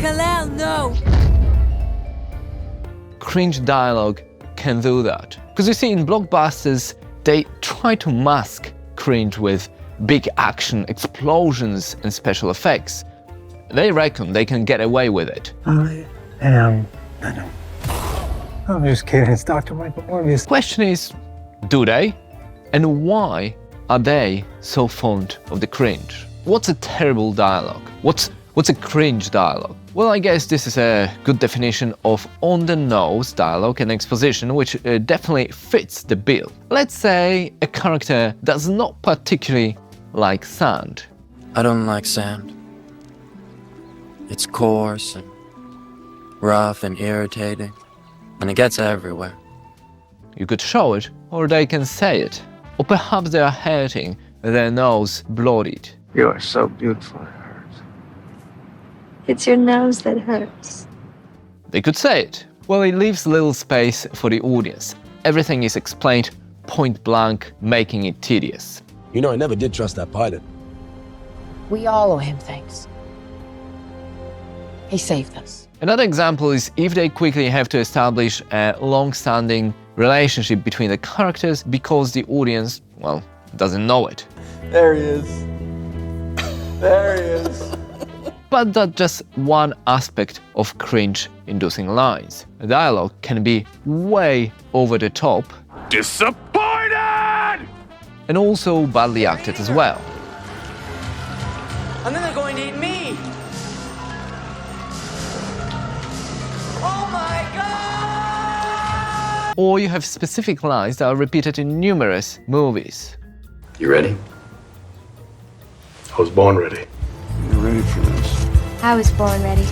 Kalel, no! Cringe dialogue can do that. Because you see, in blockbusters, they try to mask cringe with big action, explosions, and special effects. They reckon they can get away with it. I am Venom. I'm just kidding, it's Dr. Michael Morbius. Question is, do they? And why are they so fond of the cringe? What's a terrible dialogue? What's a cringe dialogue? Well, I guess this is a good definition of on-the-nose dialogue and exposition, which definitely fits the bill. Let's say a character does not particularly like sand. I don't like sand. It's coarse and rough and irritating, and it gets everywhere. You could show it, or they can say it. Or perhaps they are hurting their nose bloodied. You are so beautiful, it hurts. It's your nose that hurts. They could say it. Well, it leaves little space for the audience. Everything is explained point blank, making it tedious. You know, I never did trust that pilot. We all owe him thanks. He saved us. Another example is if they quickly have to establish a long-standing relationship between the characters because the audience, well, doesn't know it. There he is. There he is. But that's just one aspect of cringe-inducing lines. A dialogue can be way over the top. Disappointed! And also badly acted as well. And then they're going to eat me! Oh my god! Or you have specific lines that are repeated in numerous movies. You ready? I was born ready. You're ready for this. I was born ready.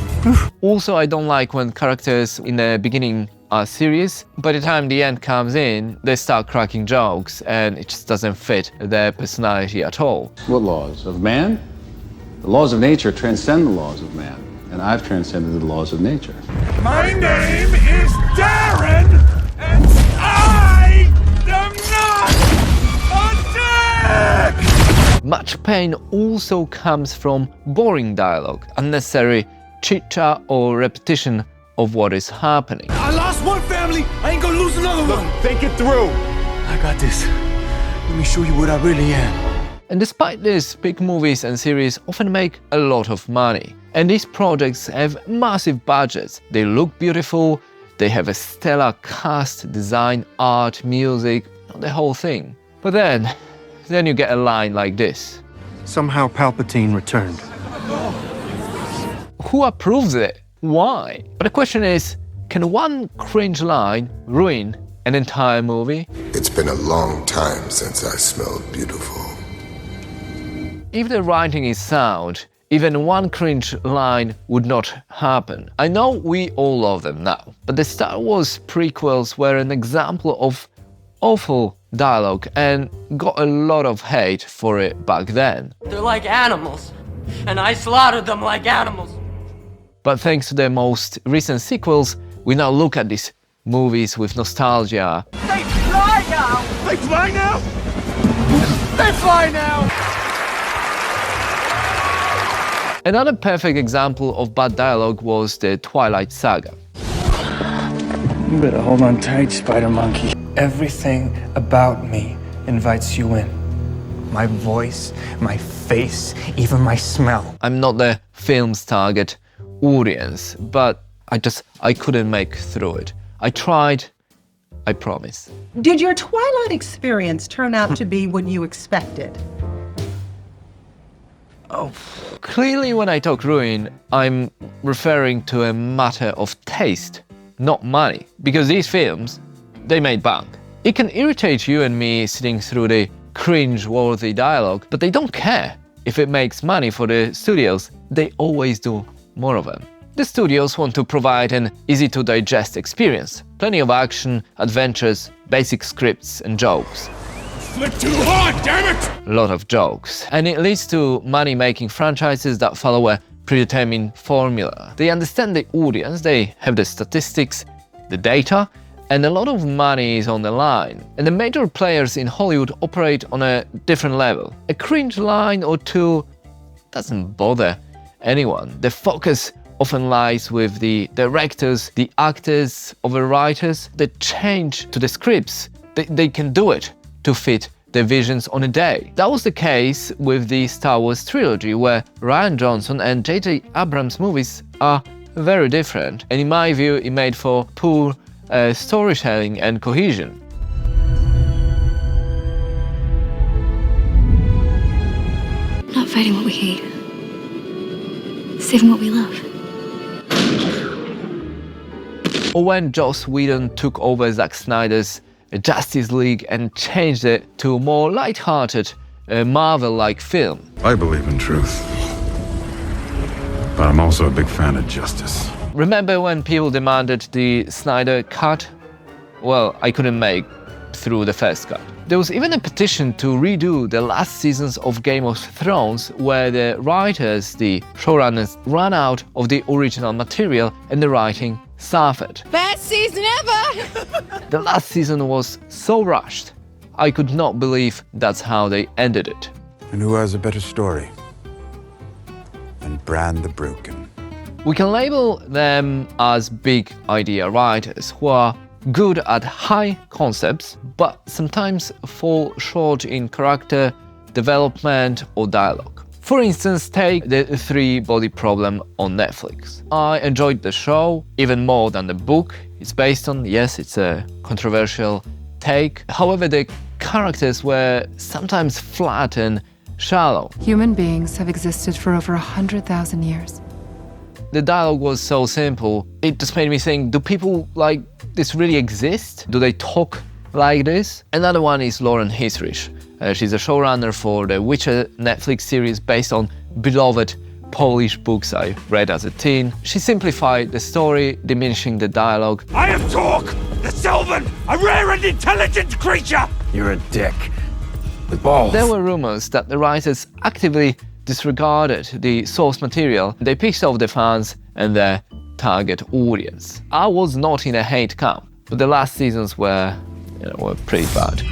Also, I don't like when characters in the beginning are serious. By the time the end comes in, they start cracking jokes and it just doesn't fit their personality at all. What laws? Of man? The laws of nature transcend the laws of man, and I've transcended the laws of nature. My name is Darren, and I am not a dick! Much pain also comes from boring dialogue, unnecessary chit-chat or repetition of what is happening. I lost one family, I ain't gonna lose another one. Think it through. I got this. Let me show you what I really am. And despite this, big movies and series often make a lot of money. And these projects have massive budgets. They look beautiful, they have a stellar cast, design, art, music, the whole thing. But then you get a line like this. Somehow Palpatine returned. Who approves it? Why? But the question is, can one cringe line ruin an entire movie? It's been a long time since I smelled beautiful. If the writing is sound, even one cringe line would not happen. I know we all love them now, but the Star Wars prequels were an example of awful dialogue and got a lot of hate for it back then. They're like animals, and I slaughtered them like animals. But thanks to their most recent sequels, we now look at these movies with nostalgia. They fly now! They fly now? They fly now! Another perfect example of bad dialogue was the Twilight Saga. You better hold on tight, Spider Monkey. Everything about me invites you in. My voice, my face, even my smell. I'm not the film's target audience, but I couldn't make through it. I tried, I promise. Did your Twilight experience turn out to be what you expected? Oh, clearly when I talk ruin, I'm referring to a matter of taste, not money. Because these films, they made bank. It can irritate you and me sitting through the cringe-worthy dialogue, but they don't care. If it makes money for the studios, they always do more of them. The studios want to provide an easy-to-digest experience. Plenty of action, adventures, basic scripts and jokes. Flip too hard, damn it! A lot of jokes. And it leads to money-making franchises that follow a predetermined formula. They understand the audience, they have the statistics, the data, and a lot of money is on the line. And the major players in Hollywood operate on a different level. A cringe line or two doesn't bother anyone. The focus often lies with the directors, the actors, or the writers. They change to the scripts. They can do it to fit their visions on a day. That was the case with the Star Wars trilogy, where Rian Johnson and J.J. Abrams' movies are very different, and in my view it made for poor storytelling and cohesion. Not fighting what we hate, saving what we love. Or when Joss Whedon took over Zack Snyder's Justice League and changed it to a more light-hearted, Marvel-like film. I believe in truth, but I'm also a big fan of justice. Remember when people demanded the Snyder cut? Well, I couldn't make through the first cut. There was even a petition to redo the last seasons of Game of Thrones, where the writers, the showrunners, ran out of the original material and the writing suffered. Best season ever! The last season was so rushed. I could not believe that's how they ended it. And who has a better story than Bran the Broken? We can label them as big idea writers who are good at high concepts, but sometimes fall short in character development or dialogue. For instance, take the Three-Body Problem on Netflix. I enjoyed the show even more than the book it's based on. Yes, it's a controversial take. However, the characters were sometimes flat and shallow. Human beings have existed for over 100,000 years. The dialogue was so simple, it just made me think, do people like this really exist? Do they talk like this? Another one is Lauren Hisrich. She's a showrunner for the Witcher Netflix series based on beloved Polish books I read as a teen. She simplified the story, diminishing the dialogue. I am Torque, the Sylvan, a rare and intelligent creature! You're a dick. With balls. There were rumors that the writers actively disregarded the source material. They pissed off the fans and their target audience. I was not in a hate camp, but the last seasons were pretty bad.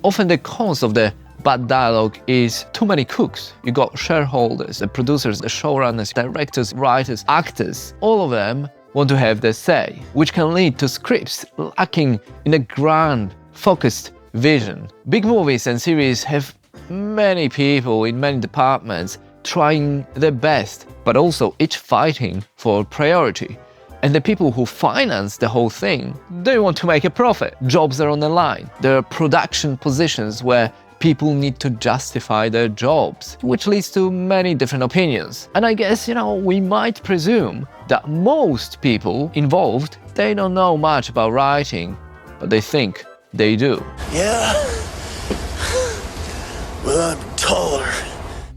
Often the cause of the bad dialogue is too many cooks. You got shareholders, the producers, the showrunners, directors, writers, actors. All of them want to have their say, which can lead to scripts lacking in a grand, focused vision. Big movies and series have many people in many departments trying their best, but also each fighting for priority. And the people who finance the whole thing, they want to make a profit. Jobs are on the line. There are production positions where people need to justify their jobs, which leads to many different opinions. And I guess, we might presume that most people involved, they don't know much about writing, but they think they do. Yeah? Well, I'm taller.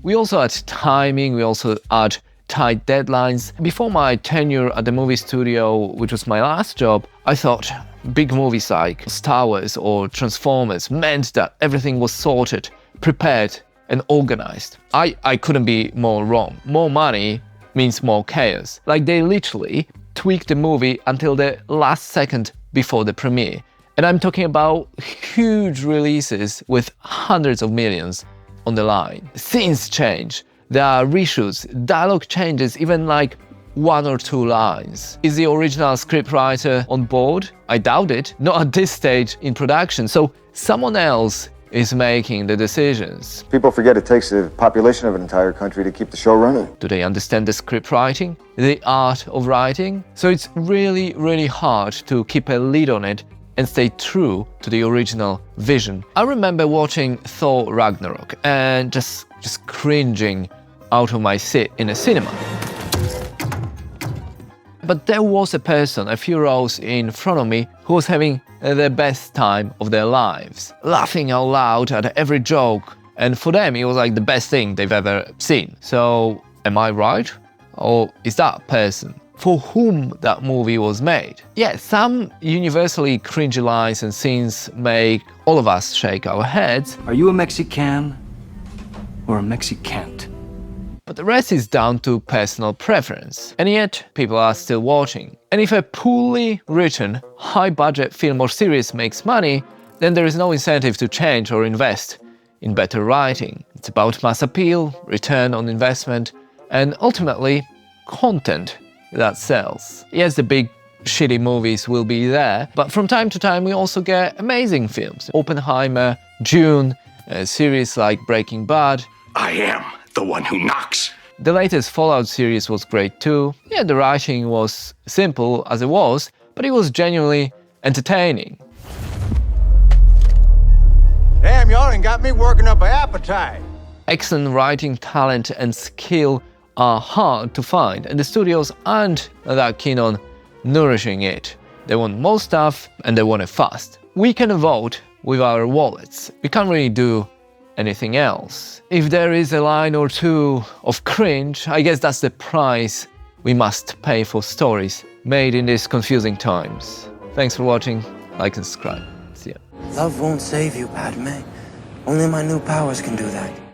We also add timing, we also add tight deadlines. Before my tenure at the movie studio, which was my last job, I thought big movies like Star Wars or Transformers meant that everything was sorted, prepared and organized. I couldn't be more wrong. More money means more chaos. Like they literally tweaked the movie until the last second before the premiere. And I'm talking about huge releases with hundreds of millions on the line. Scenes change. There are reshoots, dialogue changes, even like 1 or 2 lines. Is the original scriptwriter on board? I doubt it, not at this stage in production, so someone else is making the decisions. People forget it takes the population of an entire country to keep the show running. Do they understand the script writing, the art of writing? So it's really, really hard to keep a lid on it and stay true to the original vision. I remember watching Thor Ragnarok and just cringing out of my seat in a cinema. But there was a person a few rows in front of me who was having the best time of their lives, laughing out loud at every joke, and for them it was like the best thing they've ever seen. So am I right? Or is that person for whom that movie was made? Yeah, some universally cringy lines and scenes make all of us shake our heads. Are you a Mexican or a Mexicant? But the rest is down to personal preference. And yet, people are still watching. And if a poorly written, high-budget film or series makes money, then there is no incentive to change or invest in better writing. It's about mass appeal, return on investment, and ultimately, content that sells. Yes, the big shitty movies will be there, but from time to time we also get amazing films. Oppenheimer, Dune, a series like Breaking Bad. I am the one who knocks. The latest Fallout series was great too. Yeah, the writing was simple as it was, but it was genuinely entertaining. Damn, y'all ain't got me working up an appetite. Excellent writing talent and skill are hard to find, and the studios aren't that keen on nourishing it. They want more stuff and they want it fast. We can vote with our wallets. We can't really do anything else. If there is a line or two of cringe, I guess that's the price we must pay for stories made in these confusing times. Thanks for watching, like and subscribe. See ya. Love won't save you, Padme. Only my new powers can do that.